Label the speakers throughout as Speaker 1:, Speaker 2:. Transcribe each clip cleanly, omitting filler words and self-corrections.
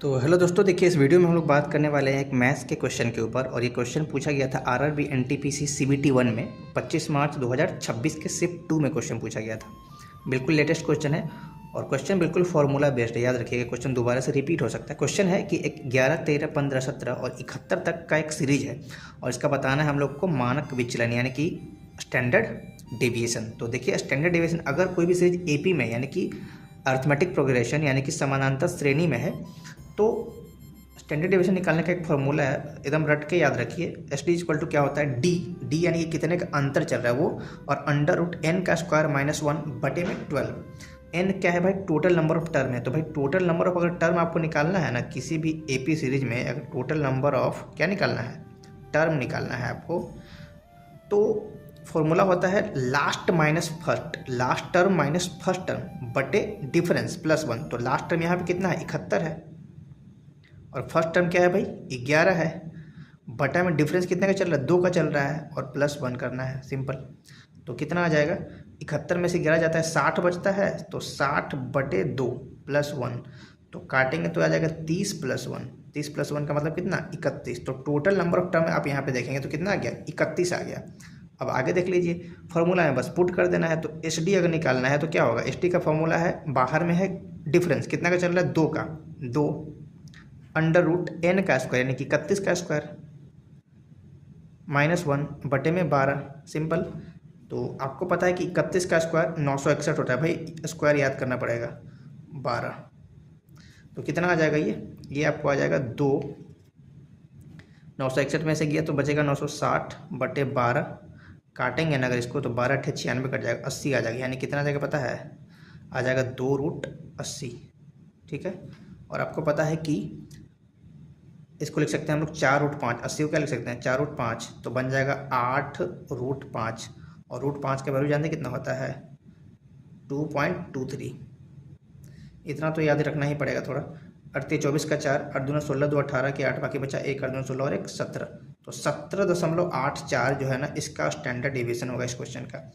Speaker 1: तो हेलो दोस्तों, देखिए इस वीडियो में हम लोग बात करने वाले हैं एक मैथ्स के क्वेश्चन के ऊपर। और ये क्वेश्चन पूछा गया था आरआरबी एनटीपीसी सीबीटी 1 में 25 मार्च 2026 के शिफ्ट 2 में क्वेश्चन पूछा गया था। बिल्कुल लेटेस्ट क्वेश्चन है और क्वेश्चन बिल्कुल फार्मूला बेस्ड है। याद रखिएगा, क्वेश्चन दोबारा से रिपीट हो सकता है। क्वेश्चन है कि एक 11, 13, 15, 17 और 71 तक का एक सीरीज है और इसका बताना है हम लोग को मानक विचलन यानी कि स्टैंडर्ड डेविएशन। तो देखिए स्टैंडर्ड डेविएशन अगर कोई भी सीरीज एपी में यानी कि अर्थमेटिक प्रोग्रेशन यानी कि समानांतर श्रेणी में है तो स्टैंडर्ड डेविएशन निकालने का एक फॉर्मूला है, एकदम रट के याद रखिए। एस डी इक्वल टू क्या होता है, डी यानी कि कितने का अंतर चल रहा है वो, और अंडर रूट एन का स्क्वायर -1 बटे में 12। एन क्या है भाई, टोटल नंबर ऑफ टर्म है। तो भाई टोटल नंबर ऑफ अगर टर्म आपको निकालना है ना किसी भी एपी सीरीज में, अगर टोटल नंबर ऑफ क्या निकालना है, टर्म निकालना है आपको, तो फॉर्मूला होता है last minus first, last term minus first term बटे डिफरेंस +1। तो लास्ट टर्म यहाँ पे कितना है, 71 है, और फर्स्ट टर्म क्या है भाई 11 है, बटा में डिफरेंस कितने का चल रहा है, 2 का चल रहा है, और +1 करना है, सिंपल। तो कितना आ जाएगा, 71 में से 11 जाता है 60 बचता है, तो 60 बटे 2 +1, तो काटेंगे तो आ जाएगा 30 +1। 30 +1 का मतलब कितना, 31। तो टोटल नंबर ऑफ टर्म आप यहाँ पे देखेंगे तो कितना आ गया, 31 आ गया। अब आगे देख लीजिए, फॉर्मूला में बस पुट कर देना है। तो एस डी अगर निकालना है तो क्या होगा, एस डी का फॉर्मूला है, बाहर में है डिफरेंस कितना का चल रहा है, 2 का, 2 अंडर रूट एन का स्क्वायर यानी कि 31 का स्क्वायर -1 बटे में 12, सिंपल। तो आपको पता है कि 31 का स्क्वायर 961 होता है भाई, स्क्वायर याद करना पड़ेगा, 12। तो कितना आ जाएगा ये आपको आ जाएगा 2, 961 में से गया तो बचेगा 960 बटे 12, काटेंगे ना अगर इसको तो 12 × 96 कट जाएगा, 80 आ जाएगा। यानी कितना आ जाएगा पता है, आ जाएगा 2√80, ठीक है। और आपको पता है कि इसको लिख सकते हैं हम लोग 4√5, 80 को क्या लिख सकते हैं 4√5, तो बन जाएगा 8√5, और √5 का वैल्यू जानते कितना होता है, 2.23। इतना तो याद रखना ही पड़ेगा थोड़ा। 38 24 का 4, 8 दूना 16, 2 18 के 8, बाकी बचा 1, 8 दूना 16 और 1 17। तो 17.84 जो है ना इसका स्टैंडर्ड डेविएशन होगा इस क्वेश्चन का।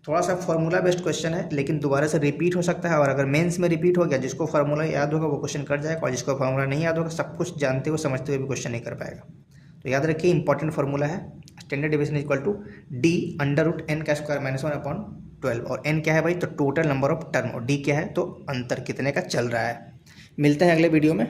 Speaker 1: थोड़ा सा फार्मूला बेस्ड क्वेश्चन है लेकिन दोबारा से रिपीट हो सकता है, और अगर मेंस में रिपीट हो गया, जिसको फार्मूला याद होगा वो क्वेश्चन कर जाएगा, और जिसको फार्मूला नहीं याद होगा सब कुछ जानते हुए समझते हुए भी क्वेश्चन नहीं कर पाएगा। तो याद रखिए इंपॉर्टेंट फार्मूला है, standard deviation equal to D under root N का स्क्वायर -1/12। और एन क्या है भाई, तो टोटल नंबर ऑफ टर्म, और डी क्या है तो अंतर कितने का चल रहा है। मिलते हैं अगले वीडियो में।